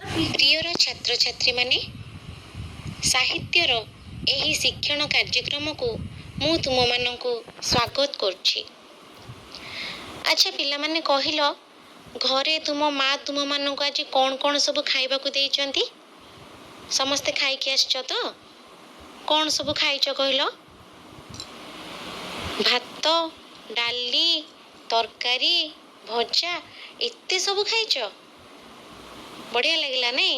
ପ୍ରିୟର ଛାତ୍ରଛାତ୍ରୀମାନେ, ସାହିତ୍ୟର ଏହି ଶିକ୍ଷଣ କାର୍ଯ୍ୟକ୍ରମକୁ ମୁଁ ତୁମମାନଙ୍କୁ ସ୍ୱାଗତ କରୁଛି। ଆଚ୍ଛା ପିଲାମାନେ, କହିଲ ଘରେ ତୁମ ମା ତୁମମାନଙ୍କୁ ଆଜି କ'ଣ କ'ଣ ସବୁ ଖାଇବାକୁ ଦେଇଛନ୍ତି? ସମସ୍ତେ ଖାଇକି ଆସିଛ ତ? କ'ଣ ସବୁ ଖାଇଛ କହିଲ? ଭାତ, ଡାଲି, ତରକାରୀ, ଭଜା, ଏତେ ସବୁ ଖାଇଛ? ବଢ଼ିଆ ଲାଗିଲା ନାଇଁ?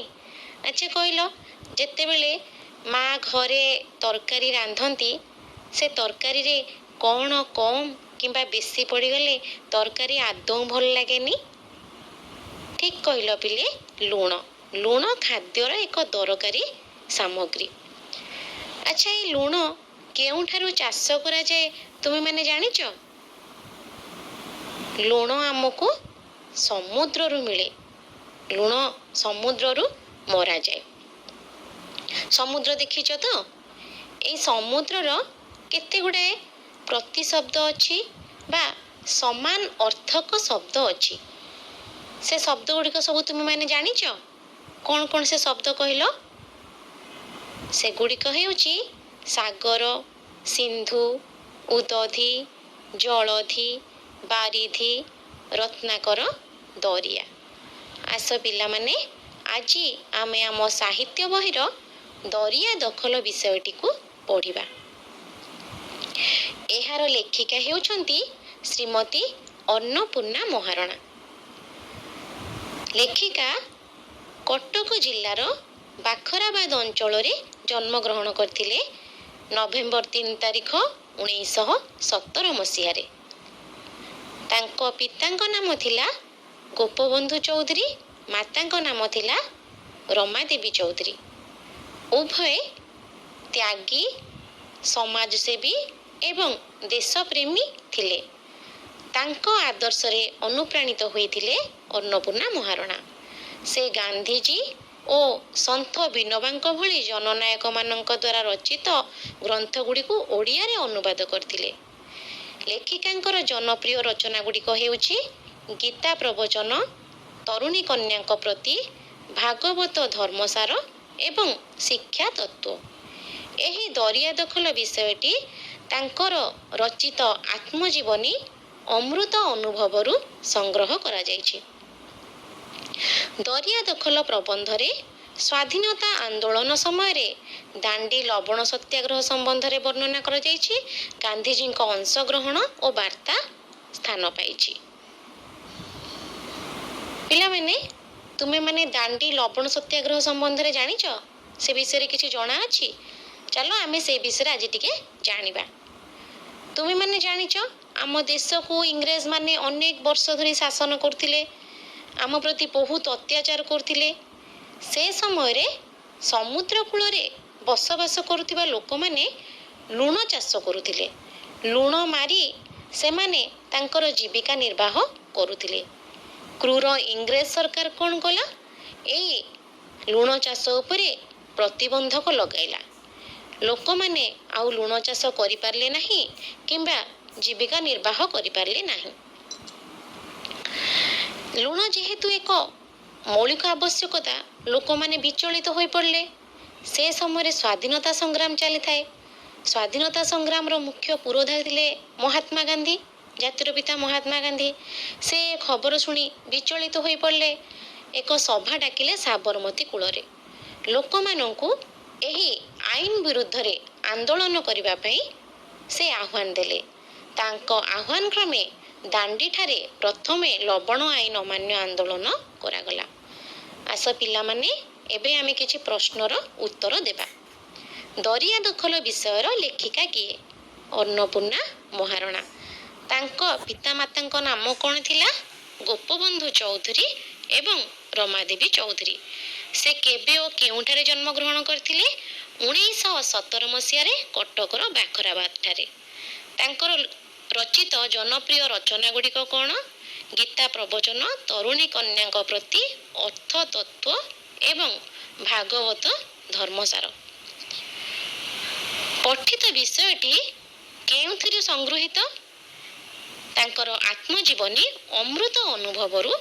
ଆଚ୍ଛା କହିଲ, ଯେତେବେଳେ ମା ଘରେ ତରକାରୀ ରାନ୍ଧନ୍ତି, ସେ ତରକାରୀରେ କ'ଣ କମ୍ କିମ୍ବା ବେଶୀ ପଡ଼ିଗଲେ ତରକାରୀ ଆଦୌ ଭଲ ଲାଗେନି? ଠିକ୍ କହିଲ ପିଲେ, ଲୁଣ। ଲୁଣ ଖାଦ୍ୟର ଏକ ଦରକାରୀ ସାମଗ୍ରୀ। ଆଚ୍ଛା, ଏଇ ଲୁଣ କେଉଁଠାରୁ ଚାଷ କରାଯାଏ ତୁମେମାନେ ଜାଣିଛ? ଲୁଣ ଆମକୁ ସମୁଦ୍ରରୁ ମିଳେ। ଲୁଣ ସମୁଦ୍ରରୁ ମରାଯାଏ। ସମୁଦ୍ର ଦେଖିଛ ତ? ଏଇ ସମୁଦ୍ରର କେତେ ଗୁଡ଼ାଏ ପ୍ରତିଶବ୍ଦ ଅଛି ବା ସମାନ ଅର୍ଥକ ଶବ୍ଦ ଅଛି। ସେ ଶବ୍ଦ ଗୁଡ଼ିକ ସବୁ ତୁମେମାନେ ଜାଣିଛ? କ'ଣ କ'ଣ ସେ ଶବ୍ଦ କହିଲ? ସେଗୁଡ଼ିକ ହେଉଛି ସାଗର, ସିନ୍ଧୁ, ଉଦଧି, ଜଳଧି, ବାରିଧି, ରତ୍ନାକର, ଦରିଆ। ଆସ ପିଲାମାନେ, ଆଜି ଆମେ ଆମ ସାହିତ୍ୟ ବହିର ଦରିଆ ଦଖଲ ବିଷୟଟିକୁ ପଢ଼ିବା। ଏହାର ଲେଖିକା ହେଉଛନ୍ତି ଶ୍ରୀମତୀ ଅନ୍ନପୂର୍ଣ୍ଣା ମହାରଣା। ଲେଖିକା କଟକ ଜିଲ୍ଲାର ବାଖରାବାଦ ଅଞ୍ଚଳରେ ଜନ୍ମଗ୍ରହଣ କରିଥିଲେ ନଭେମ୍ବର 3 ତାରିଖ 1917 ମସିହାରେ। ତାଙ୍କ ପିତାଙ୍କ ନାମ ଥିଲା ଗୋପବନ୍ଧୁ ଚୌଧୁରୀ, ମାତାଙ୍କ ନାମ ଥିଲା ରମାଦେବୀ ଚୌଧୁରୀ। ଉଭୟ ତ୍ୟାଗୀ, ସମାଜସେବୀ ଏବଂ ଦେଶପ୍ରେମୀ ଥିଲେ। ତାଙ୍କ ଆଦର୍ଶରେ ଅନୁପ୍ରାଣିତ ହୋଇଥିଲେ ଅନ୍ନପୂର୍ଣ୍ଣା ମହାରଣା। ସେ ଗାନ୍ଧିଜୀ ଓ ସନ୍ଥ ବିନୋବାଙ୍କ ଭଳି ଜନନାୟକମାନଙ୍କ ଦ୍ୱାରା ରଚିତ ଗ୍ରନ୍ଥଗୁଡ଼ିକୁ ଓଡ଼ିଆରେ ଅନୁବାଦ କରିଥିଲେ। ଲେଖିକାଙ୍କର ଜନପ୍ରିୟ ରଚନା ଗୁଡ଼ିକ ହେଉଛି ଗୀତା ପ୍ରବଚନ, ତରୁଣୀ କନ୍ୟାଙ୍କ ପ୍ରତି, ଭାଗବତ ଧର୍ମସାର ଏବଂ ଶିକ୍ଷା ତତ୍ତ୍ୱ। ଏହି ଦରିଆ ଦଖଲ ବିଷୟଟି ତାଙ୍କର ରଚିତ ଆତ୍ମଜୀବନୀ ଅମୃତ ଅନୁଭବରୁ ସଂଗ୍ରହ କରାଯାଇଛି। ଦରିଆ ଦଖଲ ପ୍ରବନ୍ଧରେ ସ୍ୱାଧୀନତା ଆନ୍ଦୋଳନ ସମୟରେ ଦାଣ୍ଡି ଲବଣ ସତ୍ୟାଗ୍ରହ ସମ୍ବନ୍ଧରେ ବର୍ଣ୍ଣନା କରାଯାଇଛି। ଗାନ୍ଧିଜୀଙ୍କ ଅଂଶଗ୍ରହଣ ଓ ବାର୍ତ୍ତା ସ୍ଥାନ ପାଇଛି। ପିଲାମାନେ, ତୁମେମାନେ ଦାଣ୍ଡି ଲବଣ ସତ୍ୟାଗ୍ରହ ସମ୍ବନ୍ଧରେ ଜାଣିଛ? ସେ ବିଷୟରେ କିଛି ଜଣାଅଛି? ଚାଲ ଆମେ ସେ ବିଷୟରେ ଆଜି ଟିକେ ଜାଣିବା। ତୁମେମାନେ ଜାଣିଛ, ଆମ ଦେଶକୁ ଇଂରେଜମାନେ ଅନେକ ବର୍ଷ ଧରି ଶାସନ କରୁଥିଲେ, ଆମ ପ୍ରତି ବହୁତ ଅତ୍ୟାଚାର କରୁଥିଲେ। ସେ ସମୟରେ ସମୁଦ୍ର କୂଳରେ ବସବାସ କରୁଥିବା ଲୋକମାନେ ଲୁଣ ଚାଷ କରୁଥିଲେ। ଲୁଣ ମାରି ସେମାନେ ତାଙ୍କର ଜୀବିକା ନିର୍ବାହ କରୁଥିଲେ। କ୍ରୂର ଇଂରେଜ ସରକାର କ'ଣ କଲା? ଏଇ ଲୁଣ ଚାଷ ଉପରେ ପ୍ରତିବନ୍ଧକ ଲଗାଇଲା। ଲୋକମାନେ ଆଉ ଲୁଣ ଚାଷ କରିପାରିଲେ ନାହିଁ କିମ୍ବା ଜୀବିକା ନିର୍ବାହ କରିପାରିଲେ ନାହିଁ। ଲୁଣ ଯେହେତୁ ଏକ ମୌଳିକ ଆବଶ୍ୟକତା, ଲୋକମାନେ ବିଚଳିତ ହୋଇପଡ଼ିଲେ। ସେ ସମୟରେ ସ୍ୱାଧୀନତା ସଂଗ୍ରାମ ଚାଲିଥାଏ। ସ୍ୱାଧୀନତା ସଂଗ୍ରାମର ମୁଖ୍ୟ ପୁରୋଧା ଥିଲେ ମହାତ୍ମା ଗାନ୍ଧୀ, ଜାତିର ପିତା ମହାତ୍ମା ଗାନ୍ଧୀ। ସେ ଖବର ଶୁଣି ବିଚଳିତ ହୋଇପଡ଼ିଲେ। ଏକ ସଭା ଡାକିଲେ ସାବରମତୀ କୂଳରେ। ଲୋକମାନଙ୍କୁ ଏହି ଆଇନ ବିରୁଦ୍ଧରେ ଆନ୍ଦୋଳନ କରିବା ପାଇଁ ସେ ଆହ୍ୱାନ ଦେଲେ। ତାଙ୍କ ଆହ୍ୱାନ କ୍ରମେ ଦାଣ୍ଡିଠାରେ ପ୍ରଥମେ ଲବଣ ଆଇନ ଅମାନ୍ୟ ଆନ୍ଦୋଳନ କରାଗଲା। ଆସ ପିଲାମାନେ, ଏବେ ଆମେ କିଛି ପ୍ରଶ୍ନର ଉତ୍ତର ଦେବା। ଦରିଆ ଦଖଲ ବିଷୟର ଲେଖିକା କିଏ? ଅନ୍ନପୂର୍ଣ୍ଣା ମହାରଣା। ତାଙ୍କ ପିତାମାତାଙ୍କ ନାମ କ'ଣ ଥିଲା? ଗୋପବନ୍ଧୁ ଚୌଧୁରୀ ଏବଂ ରମାଦେବୀ ଚୌଧୁରୀ। ସେ କେବେ ଓ କେଉଁଠାରେ ଜନ୍ମଗ୍ରହଣ କରିଥିଲେ? 1917 ମସିହାରେ କଟକର ବାଖରାବାଦଠାରେ। ତାଙ୍କର ରଚିତ ଜନପ୍ରିୟ ରଚନା ଗୁଡ଼ିକ କ'ଣ? ଗୀତା ପ୍ରବଚନ, ତରୁଣୀ କନ୍ୟାଙ୍କ ପ୍ରତି, ଅର୍ଥ ତତ୍ତ୍ୱ ଏବଂ ଭାଗବତ ଧର୍ମସାର। ପଠିତ ବିଷୟଟି କେଉଁଥିରୁ ସଂଗୃହୀତ? ତାଙ୍କର ଆତ୍ମଜୀବନୀ ଅମୃତ ଅନୁଭବରୁ